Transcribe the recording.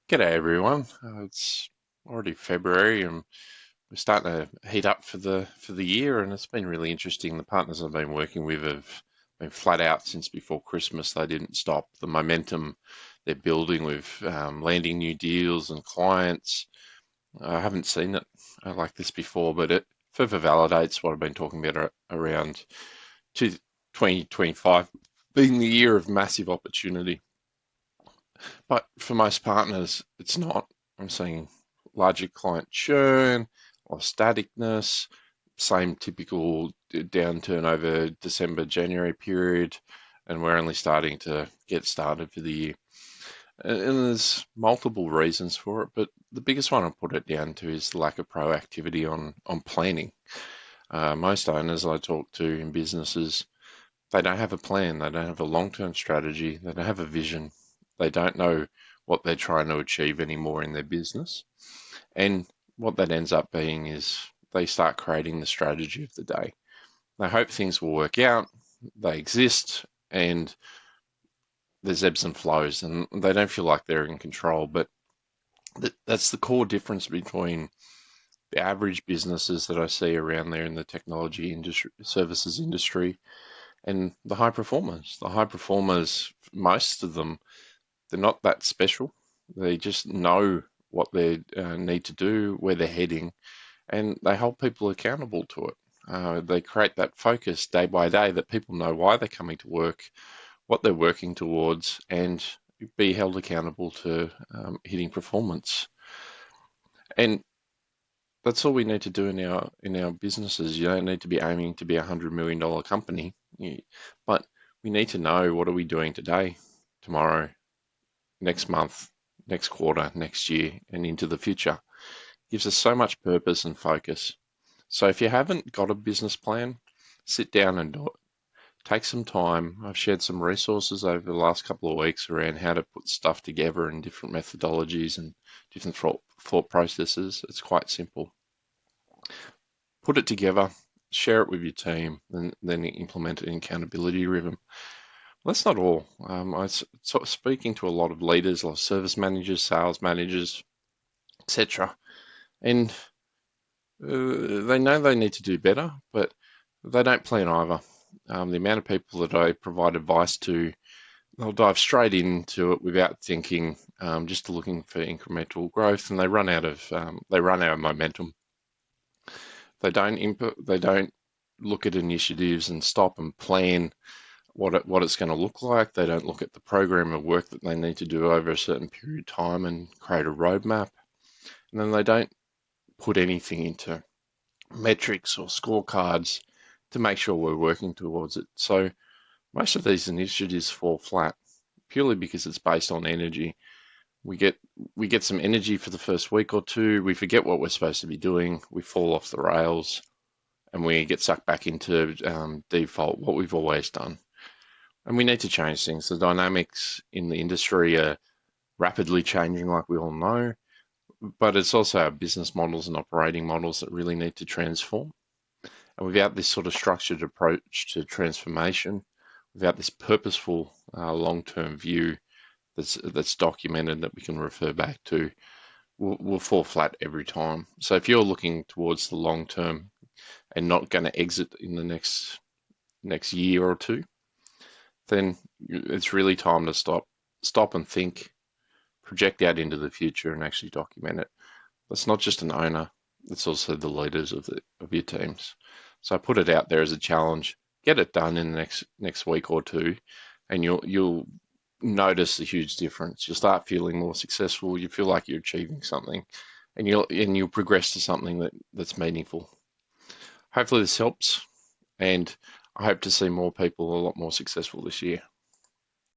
G'day everyone. It's already February and we're starting to heat up for the year, and it's been really interesting. The partners I've been working with have been flat out since before Christmas. They didn't stop. The momentum they're building with landing new deals and clients. I haven't seen it like this before, but it further validates what I've been talking about around 2025 being the year of massive opportunity. But for most partners, it's not. I'm seeing larger client churn or staticness, same typical downturn over December, January period, and we're only starting to get started for the year. And there's multiple reasons for it, but the biggest one I put it down to is the lack of proactivity on planning. Most owners I talk to in businesses, they don't have a plan. They don't have a long-term strategy. They don't have a vision. They don't know what they're trying to achieve anymore in their business. And what that ends up being is they start creating the strategy of the day. They hope things will work out. They exist and there's ebbs and flows and they don't feel like they're in control. But that's the core difference between the average businesses that I see around there in the technology industry, services industry, and the high performers. The high performers, most of them, they're not that special. They just know what they need to do, where they're heading, and they hold people accountable to it. They create that focus day by day that people know why they're coming to work, what they're working towards, and be held accountable to hitting performance. And that's all we need to do in our businesses. You don't need to be aiming to be $100 million company, but we need to know what are we doing today, tomorrow, next month, next quarter, next year, and into the future. Gives us so much purpose and focus. So if you haven't got a business plan, sit down and do it. Take some time. I've shared some resources over the last couple of weeks around how to put stuff together in different methodologies and different thought processes. It's quite simple. Put it together, share it with your team, and then implement an accountability rhythm. Well, that's not all. I was sort of speaking to a lot of leaders, like service managers, sales managers, etc. And they know they need to do better, but they don't plan either. The amount of people that I provide advice to, they'll dive straight into it without thinking, just looking for incremental growth, and they run out of momentum. They don't look at initiatives and stop and plan what it's going to look like. They don't look at the program of work that they need to do over a certain period of time and create a roadmap. And then they don't put anything into metrics or scorecards to make sure we're working towards it. So most of these initiatives fall flat purely because it's based on energy. We get we get some energy for the first week or two. We forget what we're supposed to be doing. We fall off the rails, and we get sucked back into default what we've always done. And we need to change things. The dynamics in the industry are rapidly changing, like we all know, but it's also our business models and operating models that really need to transform. And without this sort of structured approach to transformation, without this purposeful long-term view that's documented that we can refer back to, we'll fall flat every time. So if you're looking towards the long term and not going to exit in the next year or two, then it's really time to stop and think, project out into the future, and actually document it. It's not just an owner; it's also the leaders of your teams. So I put it out there as a challenge. Get it done in the next week or two, and you'll notice a huge difference. You'll start feeling more successful. You feel like you're achieving something, and you'll progress to something that's meaningful. Hopefully this helps, and I hope to see more people a lot more successful this year.